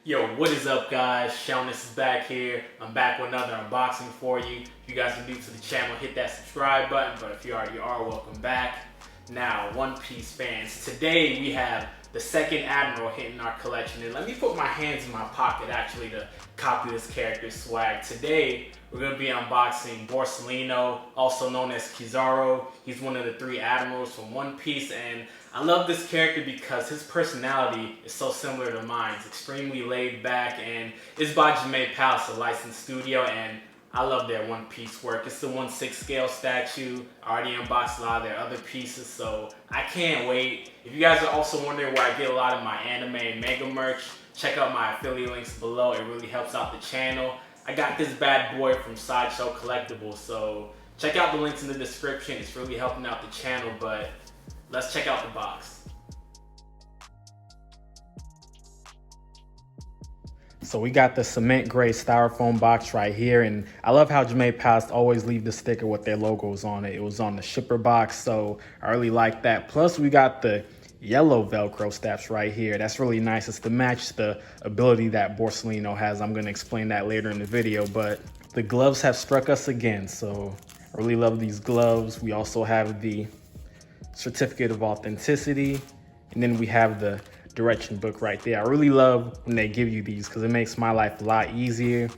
Yo, what is up guys? This is back here. I'm back with another unboxing for you. If you guys are new to the channel, hit that subscribe button, but if you already are, welcome back. Now, One Piece fans, today we have the second Admiral hitting our collection, and let me put my hands in my pocket actually to copy this character's swag. Today, we're going to be unboxing Borsalino, also known as Kizaru. He's one of the three Admirals from One Piece, and I love this character because his personality is so similar to mine. It's extremely laid back, and it's by Jimei, a licensed studio, and I love their One Piece work. It's the 1/6 scale statue. I already unboxed a lot of their other pieces, so I can't wait. If you guys are also wondering where I get a lot of my anime and manga merch, check out my affiliate links below. It really helps out the channel. I got this bad boy from SideShow Collectibles, so check out the links in the description. It's really helping out the channel, but let's check out the box. So we got the cement gray styrofoam box right here, and I love how Jimei always leave the sticker with their logos on it. It was on the shipper box, so I really like that. Plus we got the yellow Velcro straps right here. That's really nice. It's to match the ability that Borsalino has. I'm going to explain that later in the video, but the gloves have struck us again, so I really love these gloves. We also have the certificate of authenticity, and then we have the direction book right there. I really love when they give you these because it makes my life a lot easier.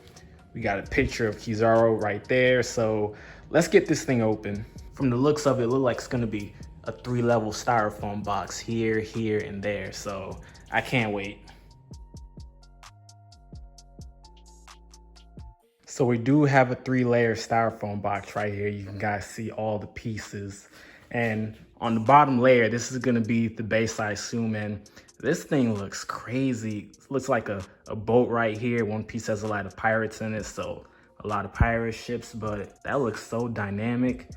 We got a picture of Kizaru right there, so let's get this thing open. From the looks of it, it looks like it's going to be a 3-level styrofoam box here, here, and there, so I can't wait. So we do have a 3-layer styrofoam box right here. You can guys see all the pieces, and on the bottom layer, this is going to be the base, I assume, and this thing looks crazy. It looks like a boat right here. One Piece has a lot of pirates in it, so a lot of pirate ships, but that looks so dynamic.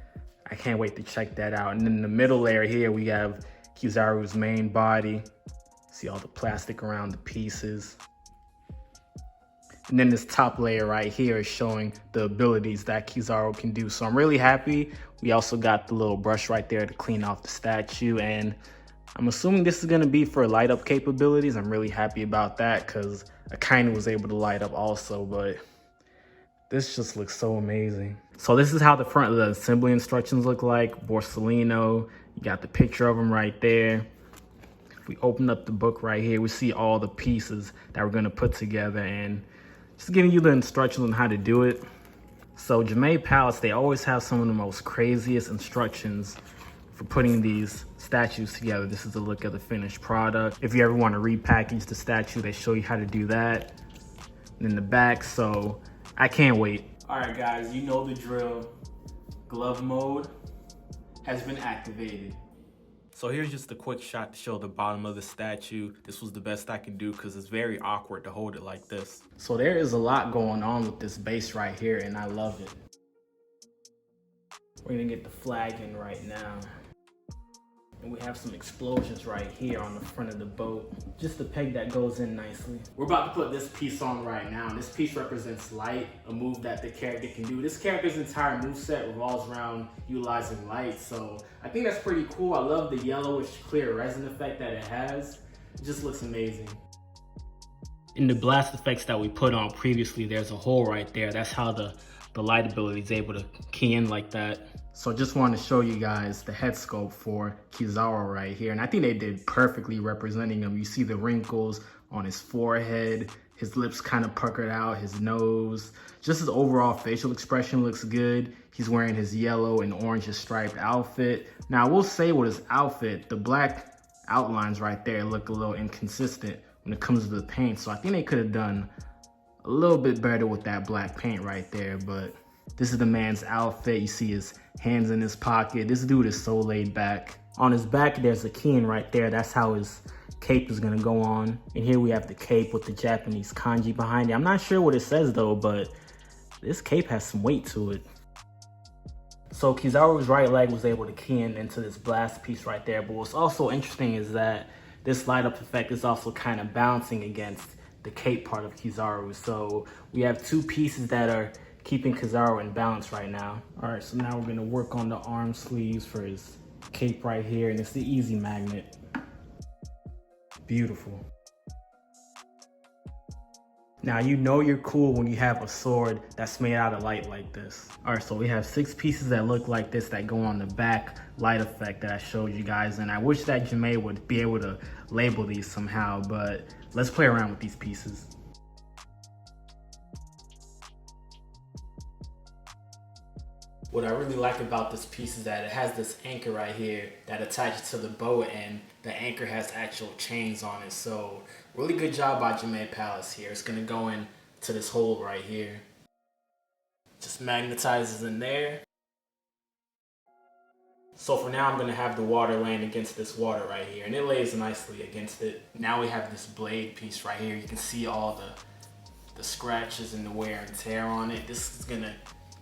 I can't wait to check that out. And then the middle layer here, we have Kizaru's main body. See all the plastic around the pieces. And then this top layer right here is showing the abilities that Kizaru can do. So I'm really happy. We also got the little brush right there to clean off the statue. And I'm assuming this is going to be for light up capabilities. I'm really happy about that because I kind of was able to light up also, but this just looks so amazing. So this is how the front of the assembly instructions look like. Borsalino, you got the picture of him right there. If we open up the book right here, we see all the pieces that we're gonna put together and just giving you the instructions on how to do it. So Jimei Palace, they always have some of the most craziest instructions for putting these statues together. This is a look at the finished product. If you ever want to repackage the statue, they show you how to do that. And in the back, so I can't wait. All right, guys, you know the drill. Glove mode has been activated. So here's just a quick shot to show the bottom of the statue. This was the best I could do because it's very awkward to hold it like this. So there is a lot going on with this base right here, and I love it. We're gonna get the flag in right now. And we have some explosions right here on the front of the boat. Just a peg that goes in nicely. We're about to put this piece on right now. This piece represents light, a move that the character can do. This character's entire moveset revolves around utilizing light, so I think that's pretty cool. I love the yellowish clear resin effect that it has. It just looks amazing. In the blast effects that we put on previously, there's a hole right there. That's how the light ability is able to key in like that. So just wanted to show you guys the head sculpt for Kizaru right here. And I think they did perfectly representing him. You see the wrinkles on his forehead, his lips kind of puckered out, his nose. Just his overall facial expression looks good. He's wearing his yellow and orange striped outfit. Now I will say with his outfit, the black outlines right there look a little inconsistent when it comes to the paint. So I think they could have done a little bit better with that black paint right there, but this is the man's outfit. You see his hands in his pocket. This dude is so laid back. On his back, there's a key in right there. That's how his cape is gonna go on. And here we have the cape with the Japanese kanji behind it. I'm not sure what it says though, but this cape has some weight to it. So Kizaru's right leg was able to key in into this blast piece right there. But what's also interesting is that this light up effect is also kind of bouncing against the cape part of Kizaru. So we have two pieces that are keeping Kizaru in balance right now. All right, so now we're gonna work on the arm sleeves for his cape right here, and it's the easy magnet. Beautiful. Beautiful. So now we're gonna work on the arm sleeves for his cape right here, and it's the easy magnet. Beautiful. Beautiful. So now we're gonna work on the arm sleeves for his cape right here, and it's the easy magnet. Beautiful. Beautiful. So now we're gonna work on the arm sleeves for his cape right here, and it's the easy magnet. Beautiful. Now you know you're cool when you have a sword that's made out of light like this. All right, so we have 6 pieces that look like this that go on the back light effect that I showed you guys, and I wish that Jimei would be able to label these somehow, but let's play around with these pieces. What I really like about this piece is that it has this anchor right here that attaches to the boat, and the anchor has actual chains on it. So really good job by Jimei Palace here. It's gonna go into this hole right here. Just magnetizes in there. So for now I'm gonna have the water laying against this water right here, and it lays nicely against it. Now we have this blade piece right here. You can see all the scratches and the wear and tear on it. This is gonna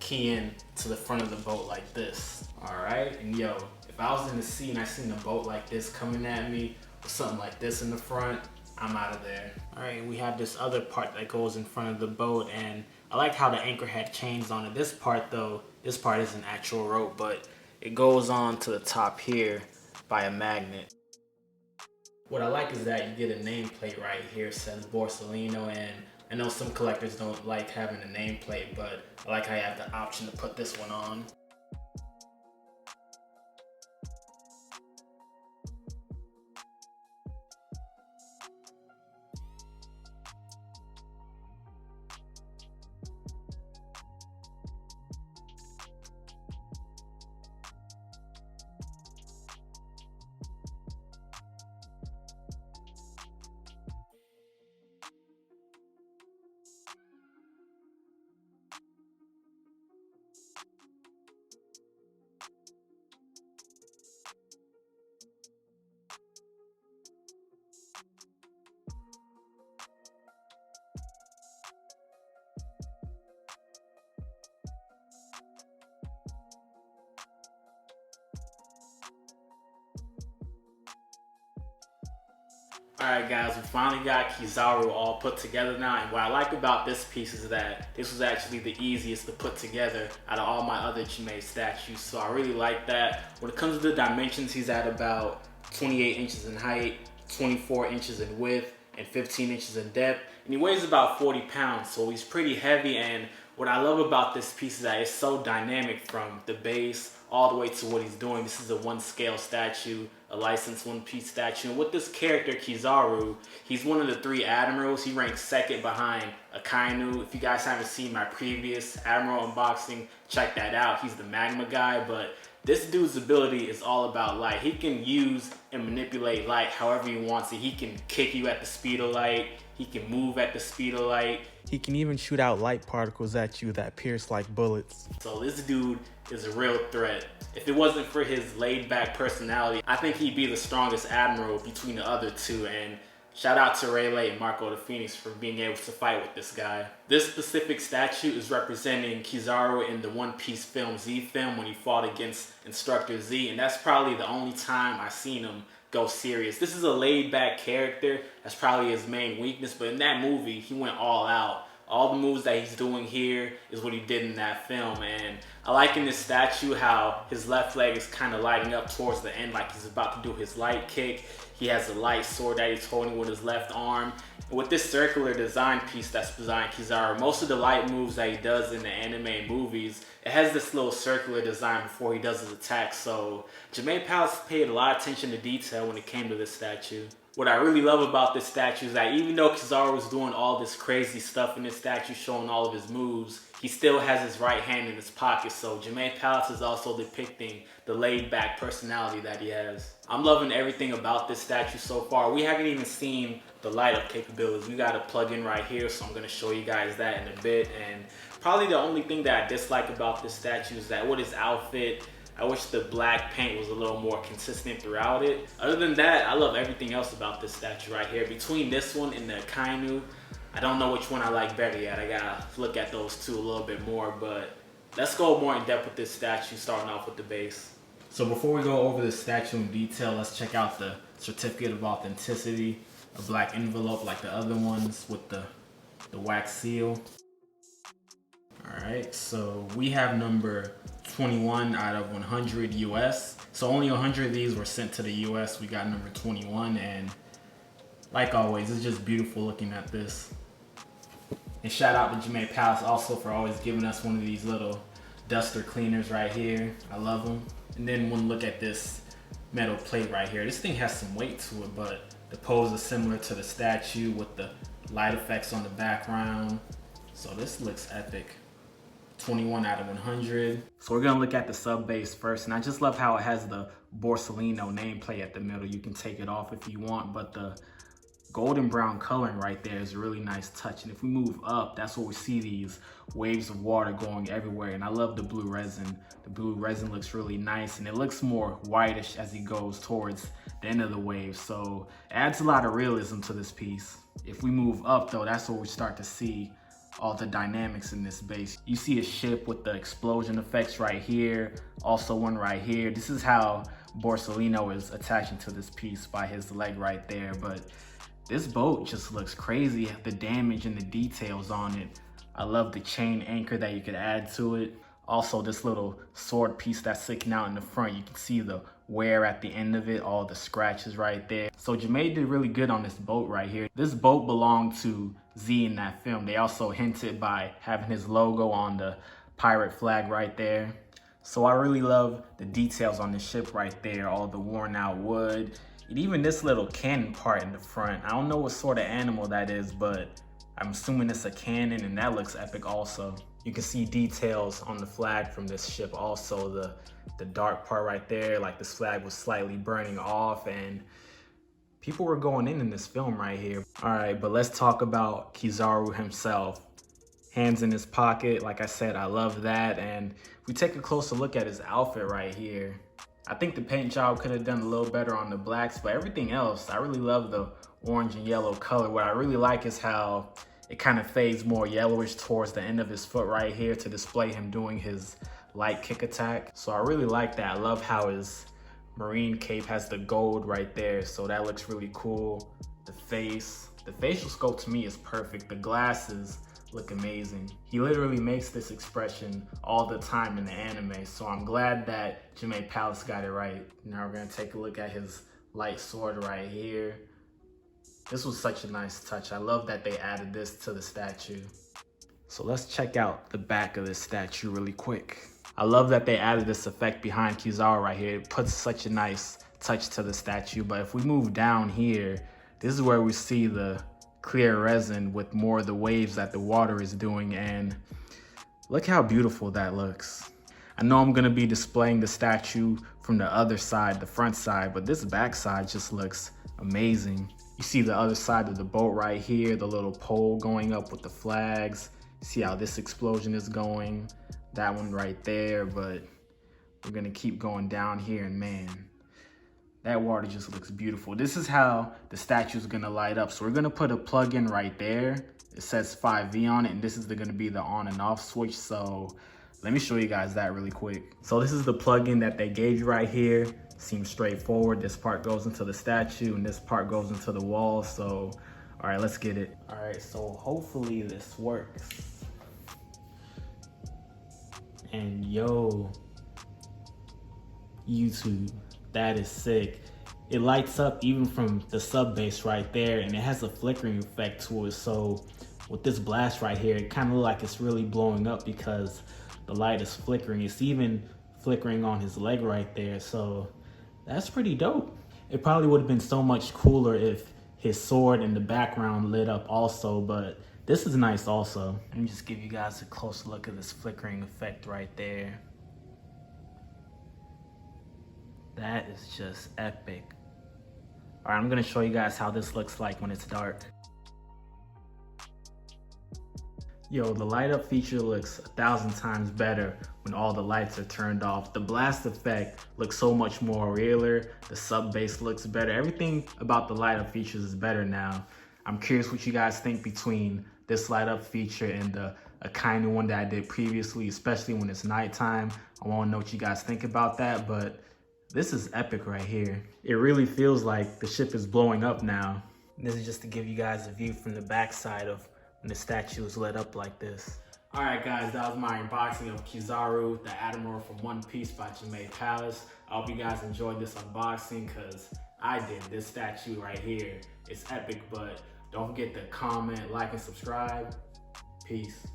key in to the front of the boat like this. All right, and yo, if I was in the sea and I seen a boat like this coming at me with something like this in the front, I'm out of there. All right, we have this other part that goes in front of the boat, and I like how the anchor had chains on it. This part though, this part isn't actual rope, but it goes on to the top here by a magnet. What I like is that you get a nameplate right here, it says Borsalino, and I know some collectors don't like having a nameplate, but I like how you have the option to put this one on. Alright guys, we finally got Kizaru all put together now, and what I like about this piece is that this was actually the easiest to put together out of all my other Jimei statues, so I really like that. When it comes to the dimensions, he's at about 28 inches in height, 24 inches in width, and 15 inches in depth, and he weighs about 40 pounds, so he's pretty heavy. And what I love about this piece is that it's so dynamic from the base all the way to what he's doing. This is a 1-scale statue, a licensed 1-piece statue. And with this character, Kizaru, he's one of the 3 admirals. He ranks second behind Akainu. If you guys haven't seen my previous Admiral unboxing, check that out. He's the magma guy, but this dude's ability is all about light. He can use and manipulate light however he wants it. He can kick you at the speed of light. He can move at the speed of light. He can even shoot out light particles at you that pierce like bullets. So this dude is a real threat. If it wasn't for his laid-back personality, I think he'd be the strongest admiral between the other 2. And shout out to Rayleigh and Marco the Phoenix for being able to fight with this guy. This specific statue is representing Kizaru in the One Piece film Z film when he fought against Instructor Z, and that's probably the only time I've seen him go serious. This is a laid-back character. That's probably his main weakness, but in that movie, he went all out. All the moves that he's doing here is what he did in that film, and I like in this statue how his left leg is kind of lighting up towards the end like he's about to do his light kick. He has a light sword that he's holding with his left arm. And with this circular design piece that's designed Kizaru, most of the light moves that he does in the anime and movies, it has this little circular design before he does his attack. So Jimei Palace paid a lot of attention to detail when it came to this statue. What I really love about this statue is that even though Kizaru was doing all this crazy stuff in this statue, showing all of his moves, he still has his right hand in his pocket. So Jimei Palace is also depicting the laid-back personality that he has. I'm loving everything about this statue so far. We haven't even seen the light-up capabilities. We got a plug-in right here, so I'm going to show you guys that in a bit. And probably the only thing that I dislike about this statue is that with his outfit, I wish the black paint was a little more consistent throughout it. Other than that, I love everything else about this statue right here. Between this one and the Akainu, I don't know which one I like better yet. I gotta look at those 2 a little bit more, but let's go more in depth with this statue, starting off with the base. So before we go over the statue in detail, let's check out the certificate of authenticity, a black envelope like the other ones with the wax seal. Alright, so we have number 21 out of 100 US. So only 100 of these were sent to the US. We got number 21, and like always, it's just beautiful looking at this. And shout out to Jimei Palace also for always giving us one of these little duster cleaners right here. I love them. And then one look at this metal plate right here. This thing has some weight to it, but the pose is similar to the statue with the light effects on the background. So this looks epic. 21 out of 100. So we're gonna look at the sub base first, and I just love how it has the Borsalino nameplate at the middle. You can take it off if you want, but the golden brown coloring right there is a really nice touch. And if we move up, that's where we see these waves of water going everywhere. And I love the blue resin. The blue resin looks really nice, and it looks more whitish as he goes towards the end of the wave. So it adds a lot of realism to this piece. If we move up though, that's where we start to see all the dynamics in this base. You see a ship with the explosion effects right here, also one right here. This is how Borsalino is attaching to this piece by his leg right there. But this boat just looks crazy, the damage and the details on it. I love the chain anchor that you could add to it. Also this little sword piece that's sticking out in the front, you can see the wear at the end of it, all the scratches right there. So Jimei did really good on this boat right here. This boat belonged to Z in that film. They also hinted by having his logo on the pirate flag right there. So I really love the details on the ship right there, all the worn out wood, and even this little cannon part in the front. I don't know what sort of animal that is, but I'm assuming it's a cannon, and that looks epic also. You can see details on the flag from this ship also, the dark part right there, like this flag was slightly burning off, and people were going in this film right here. All right, but let's talk about Kizaru himself. Hands in his pocket, like I said, I love that. And if we take a closer look at his outfit right here, I think the paint job could have done a little better on the blacks, but everything else, I really love the orange and yellow color. What I really like is how it kind of fades more yellowish towards the end of his foot right here to display him doing his light kick attack. So I really like that. I love how his marine cape has the gold right there, so that looks really cool. The facial sculpt to me is perfect. The glasses look amazing. He literally makes this expression all the time in the anime, so I'm glad that Jimei Palace got it right. Now we're gonna take a look at his light sword right here. This was such a nice touch. I love that they added this to the statue. So let's check out the back of this statue really quick. I love that they added this effect behind Kizaru right here. It puts such a nice touch to the statue. But if we move down here, this is where we see the clear resin with more of the waves that the water is doing. And look how beautiful that looks. I know I'm gonna be displaying the statue from the other side, the front side, but this back side just looks amazing. You see the other side of the boat right here, the little pole going up with the flags. See how this explosion is going. That one right there, but we're gonna keep going down here, and man, that water just looks beautiful. This is how the statue is gonna light up. So we're gonna put a plug-in right there. It says 5V on it, and this is gonna be the on and off switch. So let me show you guys that really quick. So this is the plug-in that they gave you right here. Seems straightforward. This part goes into the statue, and this part goes into the wall. So, all right, let's get it. All right, so hopefully this works. And yo, YouTube, that is sick. It lights up even from the sub base right there, and it has a flickering effect to it. So with this blast right here, it kind of looks like it's really blowing up because the light is flickering. It's even flickering on his leg right there. So that's pretty dope. It probably would have been so much cooler if his sword in the background lit up also, but this is nice also. Let me just give you guys a close look at this flickering effect right there. That is just epic. All right, I'm gonna show you guys how this looks like when it's dark. Yo, the light up feature looks 1,000 times better when all the lights are turned off. The blast effect looks so much more realer. The sub bass looks better. Everything about the light up features is better now. I'm curious what you guys think between this light up feature and the kind of one that I did previously, especially when it's nighttime. I wanna know what you guys think about that, but this is epic right here. It really feels like the ship is blowing up now. And this is just to give you guys a view from the backside of when the statue is lit up like this. All right, guys, that was my unboxing of Kizaru, the Admiral from One Piece by Jimei Palace. I hope you guys enjoyed this unboxing because I did. This statue right here is epic, but don't forget to comment, like, and subscribe. Peace.